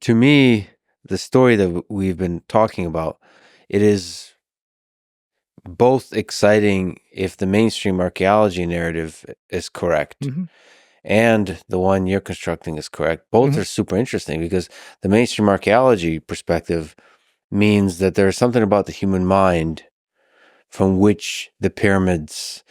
to me, the story that we've been talking about, it is both exciting if the mainstream archaeology narrative is correct and the one you're constructing is correct. Both are super interesting because the mainstream archaeology perspective means that there's something about the human mind from which the pyramids,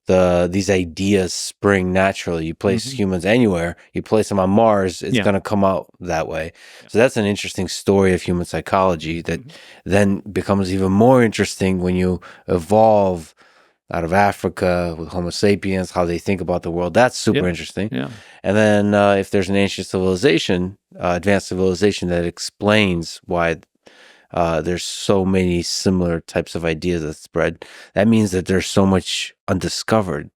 these ideas spring naturally. You place humans anywhere, you place them on Mars, it's going to come out that way. So that's an interesting story of human psychology that then becomes even more interesting when you evolve out of Africa with Homo sapiens, how they think about the world. That's super interesting. And then if there's an ancient civilization, advanced civilization that explains why there's so many similar types of ideas that spread, that means that there's so much undiscovered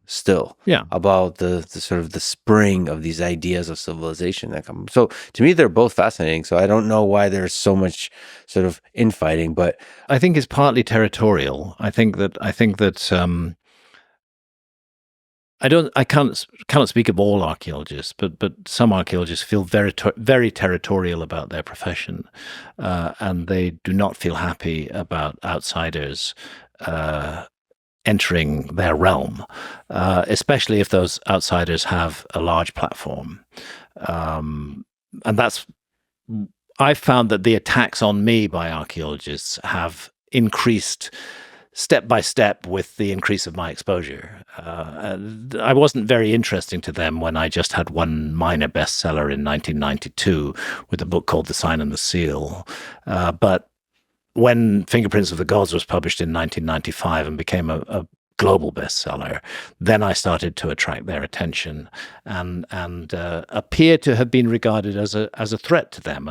still about the sort of the spring of these ideas of civilization that come. So to me, they're both fascinating. So I don't know why there's so much sort of infighting, but I think it's partly territorial. I think that I cannot speak of all archaeologists, but some archaeologists feel very territorial about their profession, and they do not feel happy about outsiders entering their realm, especially if those outsiders have a large platform. And I've found that the attacks on me by archaeologists have increased step by step with the increase of my exposure. I wasn't very interesting to them when I just had one minor bestseller in 1992 with a book called The Sign and the Seal. But when Fingerprints of the Gods was published in 1995 and became a global bestseller, then I started to attract their attention and appear to have been regarded as a threat to them.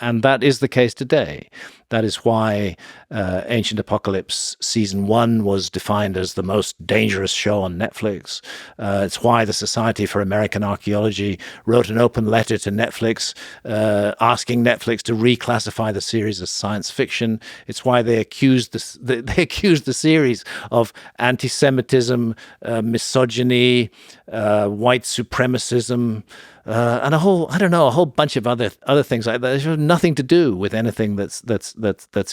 And that is the case today. That is why Ancient Apocalypse Season 1 was defined as the most dangerous show on Netflix. It's why the Society for American Archaeology wrote an open letter to Netflix asking Netflix to reclassify the series as science fiction. It's why they accused the series of anti-Semitism, misogyny, white supremacism, and a whole bunch of other things like that. It had nothing to do with anything that's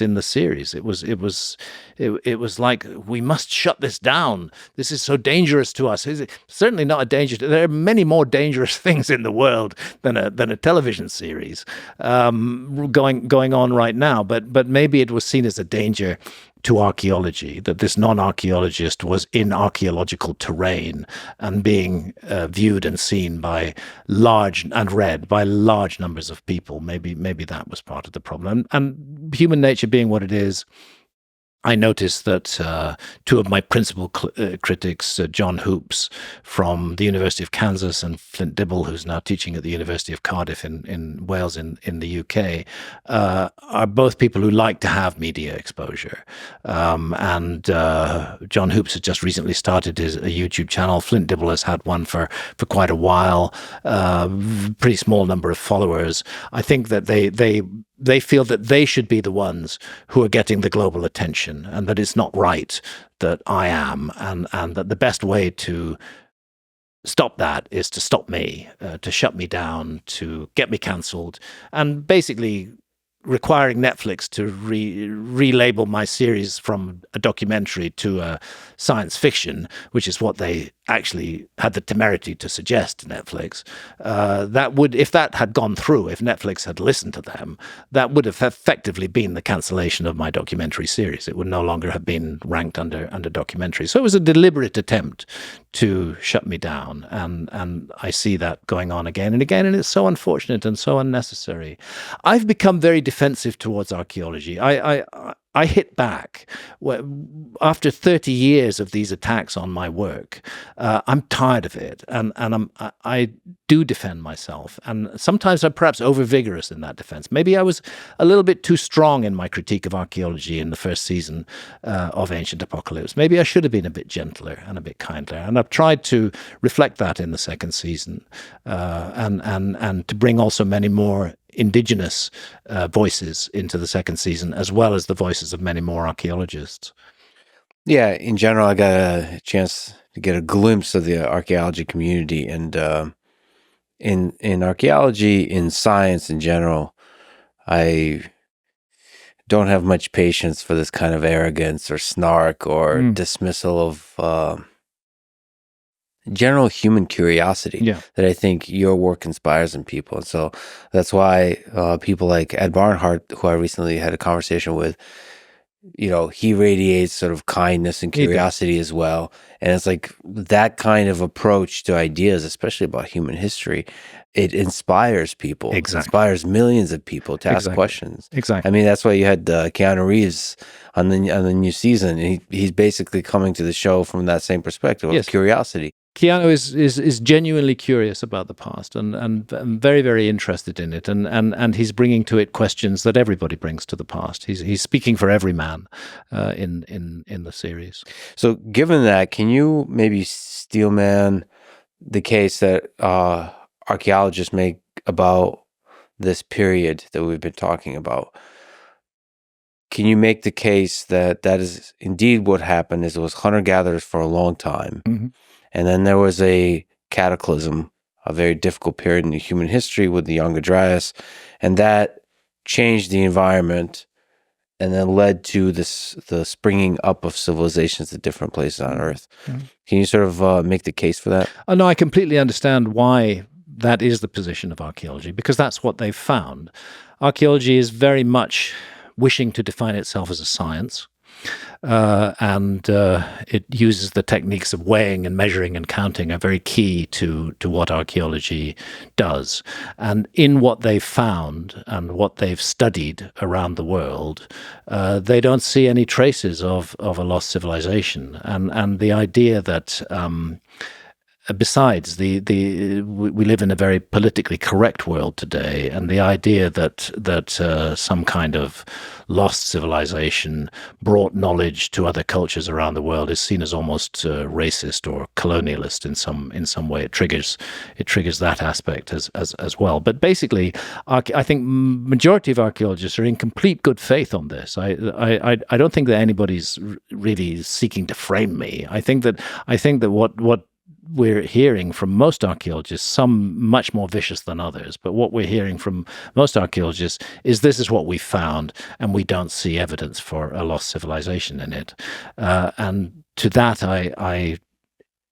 in the series. It was like, we must shut this down. This is so dangerous to us. It's certainly not a danger. There are many more dangerous things in the world than a television series going on right now. But maybe it was seen as a danger to archaeology, that this non-archaeologist was in archaeological terrain and being viewed and seen by and read by large numbers of people. Maybe that was part of the problem. And human nature being what it is, I noticed that two of my principal critics, John Hoops from the University of Kansas and Flint Dibble, who's now teaching at the University of Cardiff in Wales in the UK, are both people who like to have media exposure. And John Hoops has just recently started a YouTube channel. Flint Dibble has had one for quite a while, pretty small number of followers. I think that they feel that they should be the ones who are getting the global attention, and that it's not right that I am, and that the best way to stop that is to stop me, to shut me down, to get me cancelled, and basically requiring Netflix to relabel my series from a documentary to a science fiction, which is what they actually had the temerity to suggest to Netflix. That would, if that had gone through, if Netflix had listened to them, that would have effectively been the cancellation of my documentary series. It would no longer have been ranked under documentary. So it was a deliberate attempt to shut me down, and I see that going on again and again, and it's so unfortunate and so unnecessary. I've become very defensive towards archaeology. I hit back after 30 years of these attacks on my work. I'm tired of it, and I do defend myself, and sometimes I'm perhaps over-vigorous in that defense. Maybe I was a little bit too strong in my critique of archaeology in the first season of Ancient Apocalypse. Maybe I should have been a bit gentler and a bit kinder, and I've tried to reflect that in the second season, and to bring also many more indigenous voices into the second season, as well as the voices of many more archaeologists. Yeah, in general, I got a chance to get a glimpse of the archaeology community, and in archaeology, in science in general, I don't have much patience for this kind of arrogance or snark or dismissal of general human curiosity that I think your work inspires in people. And so that's why people like Ed Barnhart, who I recently had a conversation with, he radiates sort of kindness and curiosity as well. And it's like that kind of approach to ideas, especially about human history, it inspires people. Exactly. It inspires millions of people to ask questions. Exactly. I mean, that's why you had Keanu Reeves on the new season. He's basically coming to the show from that same perspective of curiosity. Keanu is genuinely curious about the past and very, very interested in it, and he's bringing to it questions that everybody brings to the past. He's speaking for every man in the series. So, given that, can you maybe steelman the case that archaeologists make about this period that we've been talking about? Can you make the case that is indeed what happened? Is it was hunter-gatherers for a long time, and then there was a cataclysm, a very difficult period in human history with the Younger Dryas, and that changed the environment, and then led to the springing up of civilizations at different places on Earth. Can you sort of make the case for that? No, I completely understand why that is the position of archaeology, because that's what they've found. Archaeology is very much wishing to define itself as a science. And it uses the techniques of weighing and measuring and counting are very key to what archaeology does. And in what they've found and what they've studied around the world, they don't see any traces of a lost civilization. And the idea that besides, we live in a very politically correct world today, and the idea that some kind of lost civilization brought knowledge to other cultures around the world is seen as almost racist or colonialist in some way. It triggers that aspect as well. But basically, I think majority of archaeologists are in complete good faith on this. I don't think that anybody's really seeking to frame me. I think that what we're hearing from most archaeologists, some much more vicious than others, but what we're hearing from most archaeologists is this is what we found, and we don't see evidence for a lost civilization in it. And to that, I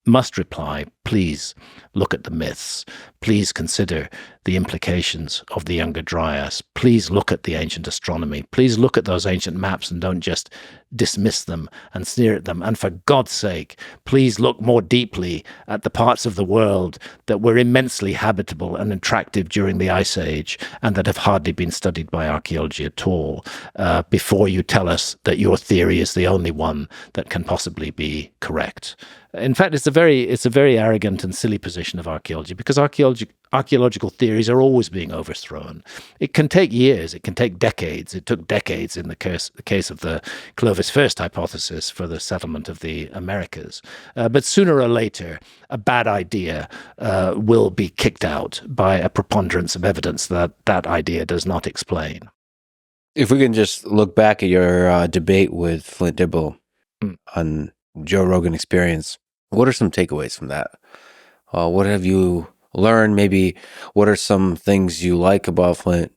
must reply, please look at the myths. Please consider the implications of the Younger Dryas. Please look at the ancient astronomy. Please look at those ancient maps and don't just dismiss them and sneer at them. And for God's sake, please look more deeply at the parts of the world that were immensely habitable and attractive during the Ice Age and that have hardly been studied by archaeology at all, before you tell us that your theory is the only one that can possibly be correct. In fact, it's a very arrogant and silly position of archaeology, because archaeological theories are always being overthrown. It can take years. It can take decades. It took decades in the case of the Clovis First hypothesis for the settlement of the Americas. But sooner or later, a bad idea will be kicked out by a preponderance of evidence that idea does not explain. If we can just look back at your debate with Flint Dibble on Joe Rogan Experience, what are some takeaways from that? What have you learned? Maybe what are some things you like about Flint?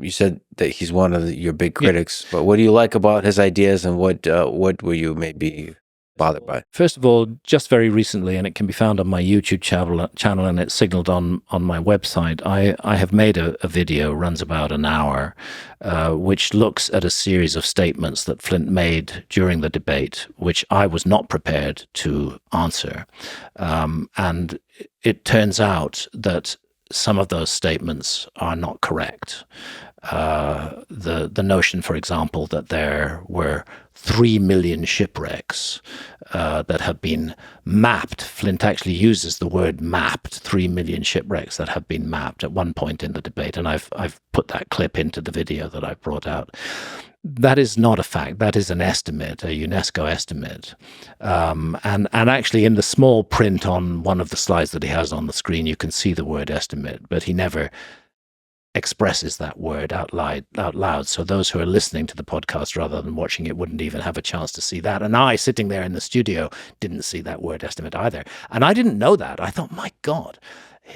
You said that he's one of your big critics, but what do you like about his ideas, and what were you maybe bothered by? First of all, just very recently, and it can be found on my YouTube channel, and it's signaled on my website, I have made a video, runs about an hour, which looks at a series of statements that Flint made during the debate, which I was not prepared to answer. And it turns out that some of those statements are not correct. The notion, for example, that there were 3 million shipwrecks that have been mapped. Flint actually uses the word mapped, 3 million shipwrecks that have been mapped at one point in the debate, and I've put that clip into the video that I brought out. That is not a fact. That is an estimate, a UNESCO estimate. And actually in the small print on one of the slides that he has on the screen, you can see the word estimate, but he never expresses that word out loud. So those who are listening to the podcast rather than watching it wouldn't even have a chance to see that. And I, sitting there in the studio, didn't see that word estimate either. And I didn't know that. I thought, my God,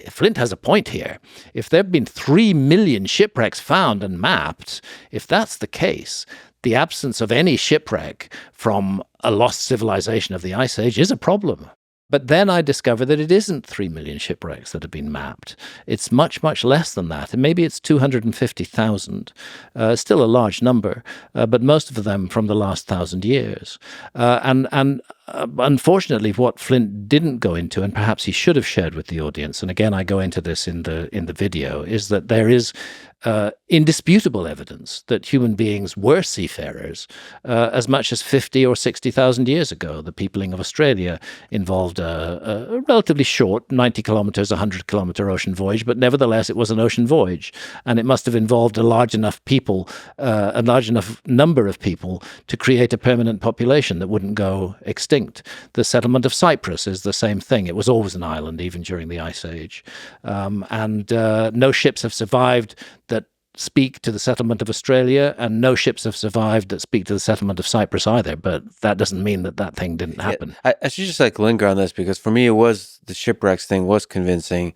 Flint has a point here. If there have been 3 million shipwrecks found and mapped, if that's the case, the absence of any shipwreck from a lost civilization of the Ice Age is a problem. But then I discover that it isn't 3 million shipwrecks that have been mapped. It's much, much less than that. And maybe it's 250,000. Still a large number, but most of them from the last 1,000 years. Unfortunately, what Flint didn't go into, and perhaps he should have shared with the audience, and again I go into this in the video, is that there is indisputable evidence that human beings were seafarers as much as 50 or 60,000 years ago. The peopling of Australia involved a relatively short 90 kilometers, 100-kilometer ocean voyage, but nevertheless it was an ocean voyage, and it must have involved a large enough number of people to create a permanent population that wouldn't go extinct. The settlement of Cyprus is the same thing. It was always an island, even during the Ice Age. And no ships have survived that speak to the settlement of Australia, and no ships have survived that speak to the settlement of Cyprus either. But that doesn't mean that thing didn't happen. Yeah, I should just linger on this, because for me, it was the shipwrecks thing was convincing.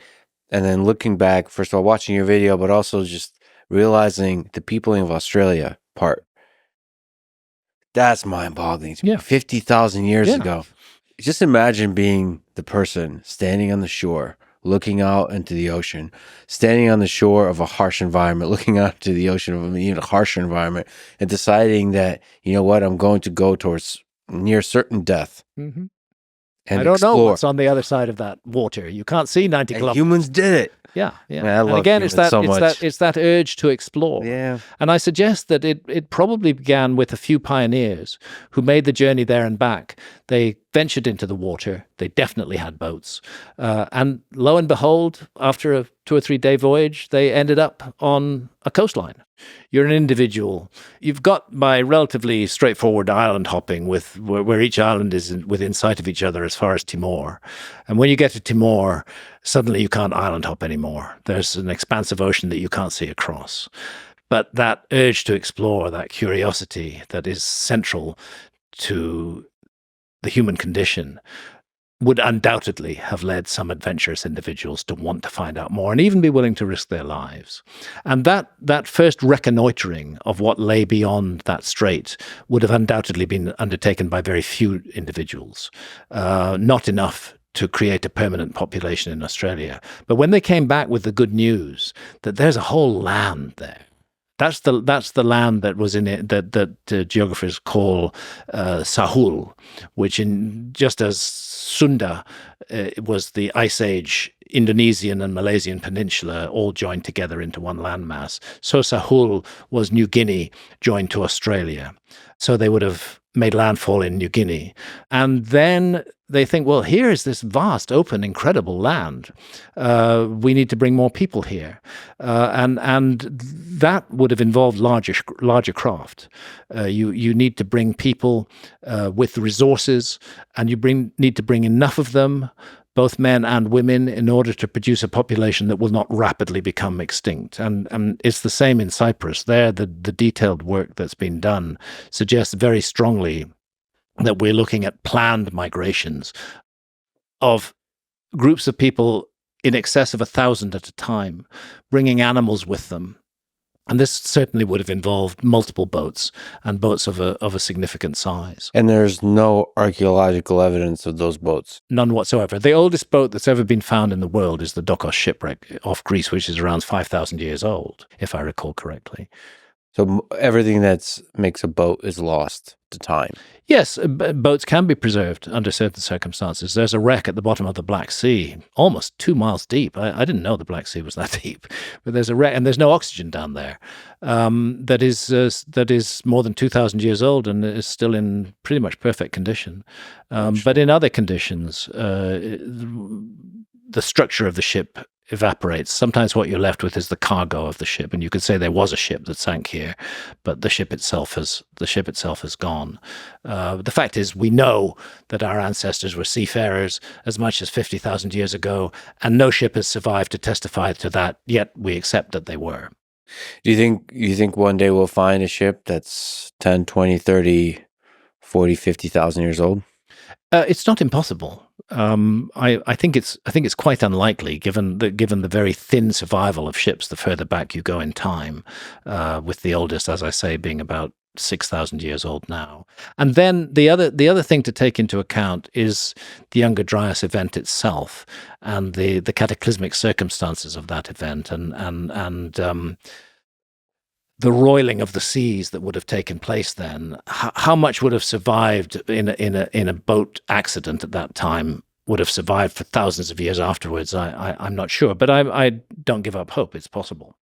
And then looking back, first of all, watching your video, but also just realizing the peopling of Australia part. That's mind-boggling to me. 50,000 years ago. Just imagine being the person standing on the shore, looking out into the ocean, standing on the shore of a harsh environment, looking out to the ocean of an even harsher environment, and deciding that, you know what, I'm going to go towards near certain death. Mm-hmm. And I don't explore. know what's on the other side of that water. You can't see 90 kilometers. Humans did it. Yeah. Man, I love and again, humans it's that urge to explore. Yeah. And I suggest that it probably began with a few pioneers who made the journey there and back. They ventured into the water. They definitely had boats. And lo and behold, after a 2 or 3 day voyage, they ended up on a coastline. You're an individual. You've got by relatively straightforward island hopping with where each island is within sight of each other as far as Timor. And when you get to Timor, suddenly you can't island hop anymore. There's an expansive ocean that you can't see across. But that urge to explore, that curiosity that is central to the human condition, would undoubtedly have led some adventurous individuals to want to find out more and even be willing to risk their lives. And that first reconnoitering of what lay beyond that strait would have undoubtedly been undertaken by very few individuals, not enough to create a permanent population in Australia. But when they came back with the good news that there's a whole land there, that's the land that was in it that geographers call Sahul, which just as Sunda was the Ice Age Indonesian and Malaysian peninsula all joined together into one landmass. So Sahul was New Guinea joined to Australia. So they would have made landfall in New Guinea. And then they think, well, here is this vast, open, incredible land. We need to bring more people here. And that would have involved larger craft. You need to bring people with resources, and need to bring enough of them, both men and women, in order to produce a population that will not rapidly become extinct. And it's the same in Cyprus. There, the detailed work that's been done suggests very strongly that we're looking at planned migrations of groups of people in excess of 1,000 at a time, bringing animals with them. And this certainly would have involved multiple boats, and boats of a significant size. And there's no archaeological evidence of those boats? None whatsoever. The oldest boat that's ever been found in the world is the Dokos shipwreck off Greece, which is around 5,000 years old, if I recall correctly. So everything that makes a boat is lost to time? Yes, boats can be preserved under certain circumstances. There's a wreck at the bottom of the Black Sea, almost 2 miles deep. I didn't know the Black Sea was that deep, but there's a wreck, and there's no oxygen down there. That is more than 2,000 years old and is still in pretty much perfect condition. But in other conditions, the structure of the ship evaporates. Sometimes what you're left with is the cargo of the ship, and you could say there was a ship that sank here, but the ship itself has gone. The fact is, we know that our ancestors were seafarers as much as 50,000 years ago, and no ship has survived to testify to that, yet we accept that they were. Do you think one day we'll find a ship that's 10, 20, 30, 40, 50,000 years old? It's not impossible. I think it's quite unlikely, given the very thin survival of ships the further back you go in time, with the oldest, as I say, being about 6,000 years old now. And then the other thing to take into account is the Younger Dryas event itself and the cataclysmic circumstances of that event, and the roiling of the seas that would have taken place then. How much would have survived in a boat accident at that time would have survived for thousands of years afterwards? I'm not sure, but I don't give up hope. It's possible.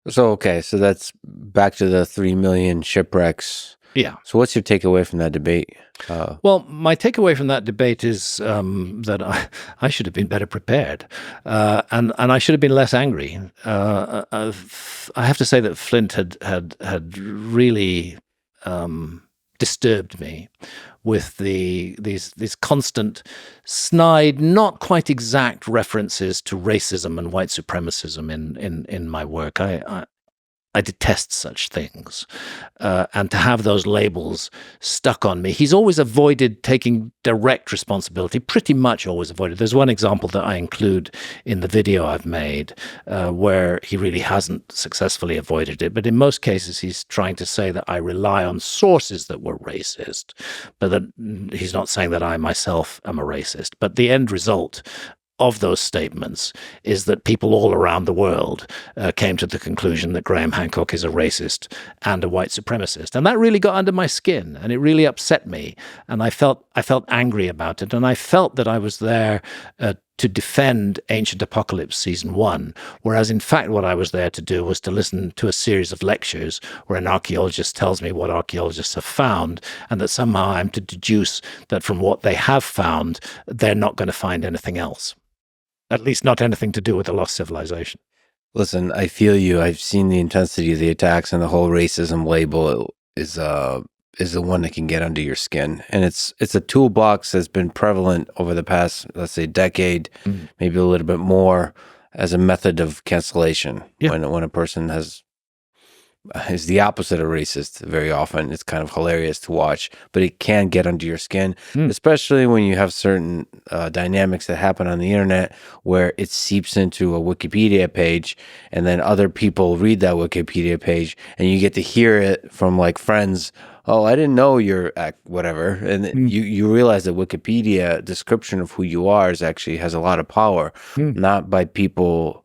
So that's back to the 3 million shipwrecks. Yeah. So what's your takeaway from that debate? Well, my takeaway from that debate is that I should have been better prepared, and I should have been less angry. I have to say that Flint had really disturbed me with these constant, snide, not quite exact references to racism and white supremacism in my work. I detest such things, and to have those labels stuck on me. He's always avoided taking direct responsibility, pretty much always avoided. There's one example that I include in the video I've made where he really hasn't successfully avoided it. But in most cases, he's trying to say that I rely on sources that were racist, but that he's not saying that I myself am a racist. But the end result of those statements is that people all around the world came to the conclusion that Graham Hancock is a racist and a white supremacist. And that really got under my skin, and it really upset me. And I felt angry about it. And I felt that I was there to defend Ancient Apocalypse Season 1, whereas in fact what I was there to do was to listen to a series of lectures where an archaeologist tells me what archaeologists have found, and that somehow I'm to deduce that from what they have found, they're not going to find anything else. At least not anything to do with the lost civilization. Listen, I feel you. I've seen the intensity of the attacks, and the whole racism label is the one that can get under your skin. And it's a toolbox that's been prevalent over the past, let's say, decade, maybe a little bit more, as a method of cancellation. Yeah. When a person is the opposite of racist, very often it's kind of hilarious to watch, but it can get under your skin, especially when you have certain dynamics that happen on the internet where it seeps into a Wikipedia page, and then other people read that Wikipedia page, and you get to hear it from like friends. Oh, I didn't know you're whatever. And you realize that Wikipedia description of who you are actually has a lot of power, not by people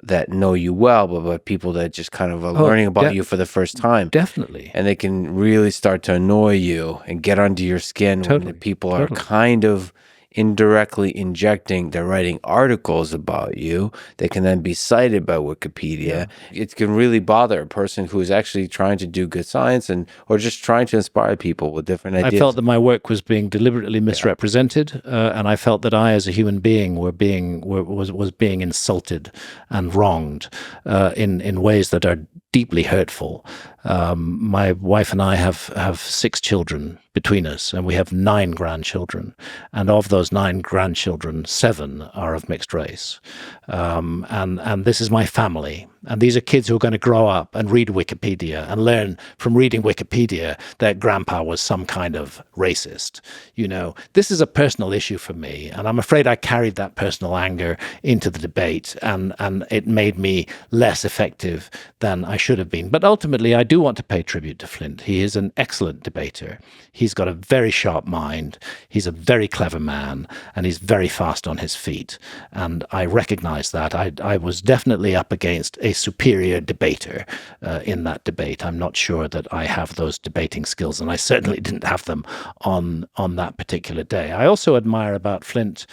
that know you well, but by people that just kind of are learning about you for the first time. Definitely. And they can really start to annoy you and get under your skin when the people are kind of indirectly injecting, they're writing articles about you. They can then be cited by Wikipedia. Yeah. It can really bother a person who is actually trying to do good science or just trying to inspire people with different ideas. I felt that my work was being deliberately misrepresented, and I felt that I, as a human being, was being insulted and wronged in ways that are deeply hurtful. My wife and I have 6 children between us, and we have 9 grandchildren. And of those 9 grandchildren, 7 are of mixed race. And this is my family. And these are kids who are going to grow up and read Wikipedia and learn from reading Wikipedia that grandpa was some kind of racist. You know, this is a personal issue for me. And I'm afraid I carried that personal anger into the debate, and it made me less effective than I should have been. But ultimately, I do want to pay tribute to Flint. He is an excellent debater. He's got a very sharp mind. He's a very clever man, and he's very fast on his feet. And I recognize that. I was definitely up against a superior debater in that debate. I'm not sure that I have those debating skills, and I certainly didn't have them on that particular day. I also admire about Flint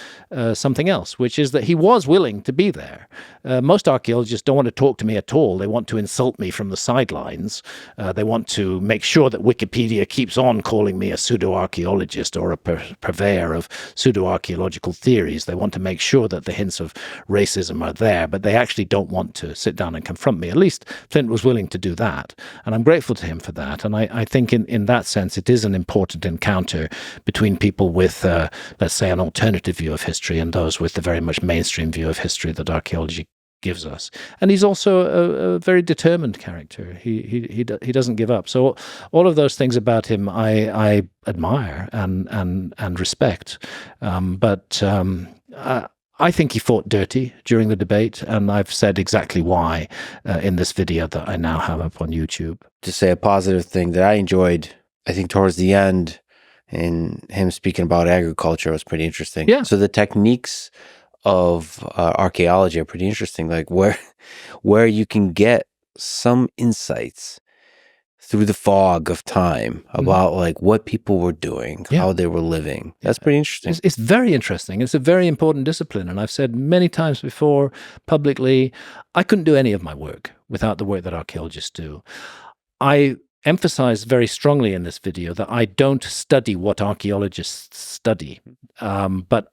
something else, which is that he was willing to be there. Most archaeologists don't want to talk to me at all. They want to insult me from the sidelines. They want to make sure that Wikipedia keeps on calling me a pseudo-archaeologist or a purveyor of pseudo-archaeological theories. They want to make sure that the hints of racism are there, but they actually don't want to sit down and confront me. At least Flint was willing to do that, and I'm grateful to him for that. And I think in that sense, it is an important encounter between people with, let's say, an alternative view of history and those with the very much mainstream view of history that archaeology gives us. And he's also a very determined character. He doesn't give up. So all of those things about him I admire and respect. But I think he fought dirty during the debate, and I've said exactly why in this video that I now have up on YouTube. To say a positive thing that I enjoyed, I think towards the end, in him speaking about agriculture was pretty interesting. Yeah. So the techniques of archaeology are pretty interesting, like where you can get some insights through the fog of time about like what people were doing, how they were living. That's pretty interesting. It's very interesting. It's a very important discipline. And I've said many times before publicly, I couldn't do any of my work without the work that archaeologists do. I emphasize very strongly in this video that I don't study what archaeologists study, but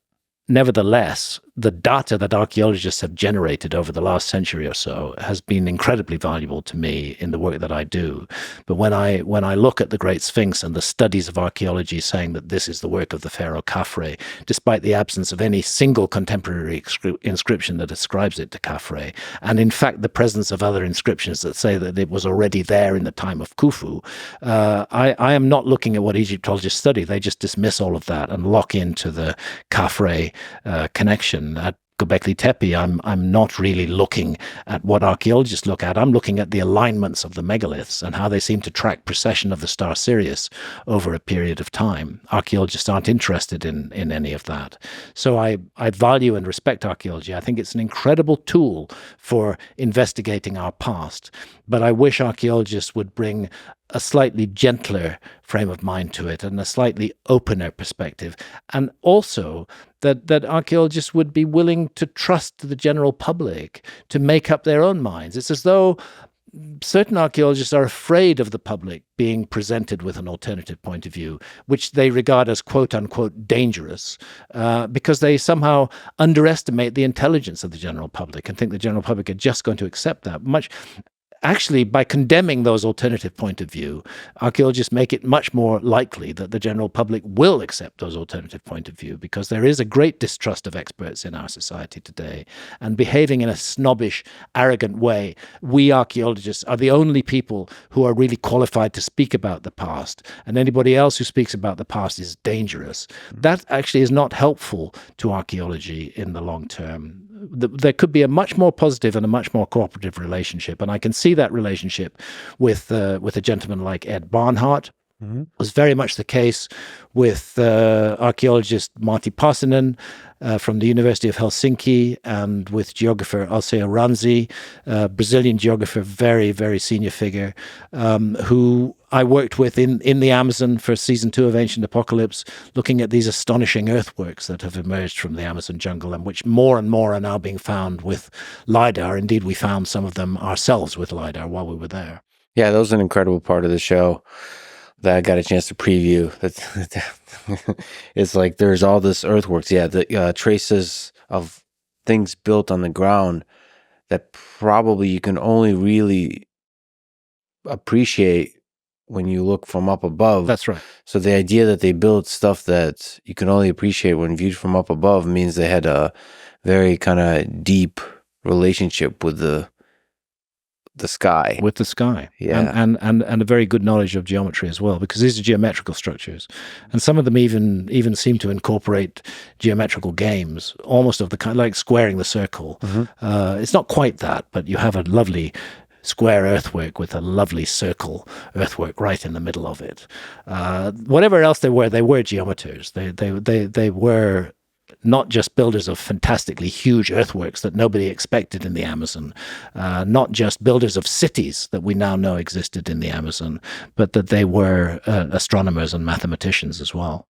nevertheless, the data that archaeologists have generated over the last century or so has been incredibly valuable to me in the work that I do. But when I look at the Great Sphinx and the studies of archaeology saying that this is the work of the pharaoh Khafre, despite the absence of any single contemporary inscription that ascribes it to Khafre, and in fact the presence of other inscriptions that say that it was already there in the time of Khufu, I am not looking at what Egyptologists study. They just dismiss all of that and lock into the Khafre connection. At Göbekli Tepe, I'm not really looking at what archaeologists look at. I'm looking at the alignments of the megaliths and how they seem to track precession of the star Sirius over a period of time. Archaeologists aren't interested in any of that. So I value and respect archaeology. I think it's an incredible tool for investigating our past. But I wish archaeologists would bring a slightly gentler frame of mind to it and a slightly opener perspective. And also that archaeologists would be willing to trust the general public to make up their own minds. It's as though certain archaeologists are afraid of the public being presented with an alternative point of view, which they regard as quote unquote dangerous, because they somehow underestimate the intelligence of the general public and think the general public are just going to accept that. Actually, by condemning those alternative point of view, archaeologists make it much more likely that the general public will accept those alternative point of view, because there is a great distrust of experts in our society today. And behaving in a snobbish, arrogant way, we archaeologists are the only people who are really qualified to speak about the past, and anybody else who speaks about the past is dangerous. That actually is not helpful to archaeology in the long term. There could be a much more positive and a much more cooperative relationship, and I can see that relationship with a gentleman like Ed Barnhart. It was very much the case with archaeologist Martti Paasinen from the University of Helsinki, and with geographer Alceo Ranzi, Brazilian geographer, very, very senior figure, who I worked with in the Amazon for season 2 of Ancient Apocalypse, looking at these astonishing earthworks that have emerged from the Amazon jungle, and which more and more are now being found with LiDAR. Indeed, we found some of them ourselves with LiDAR while we were there. Yeah, that was an incredible part of the show that I got a chance to preview. It's like there's all this earthworks, the traces of things built on the ground that probably you can only really appreciate when you look from up above. That's right. So the idea that they built stuff that you can only appreciate when viewed from up above means they had a very kind of deep relationship with the sky. With the sky. Yeah. And a very good knowledge of geometry as well, because these are geometrical structures. And some of them even seem to incorporate geometrical games, almost of the kind, like squaring the circle. It's not quite that, but you have a lovely square earthwork with a lovely circle earthwork right in the middle of it. Whatever else they were geometers. They were not just builders of fantastically huge earthworks that nobody expected in the Amazon, not just builders of cities that we now know existed in the Amazon, but that they were astronomers and mathematicians as well.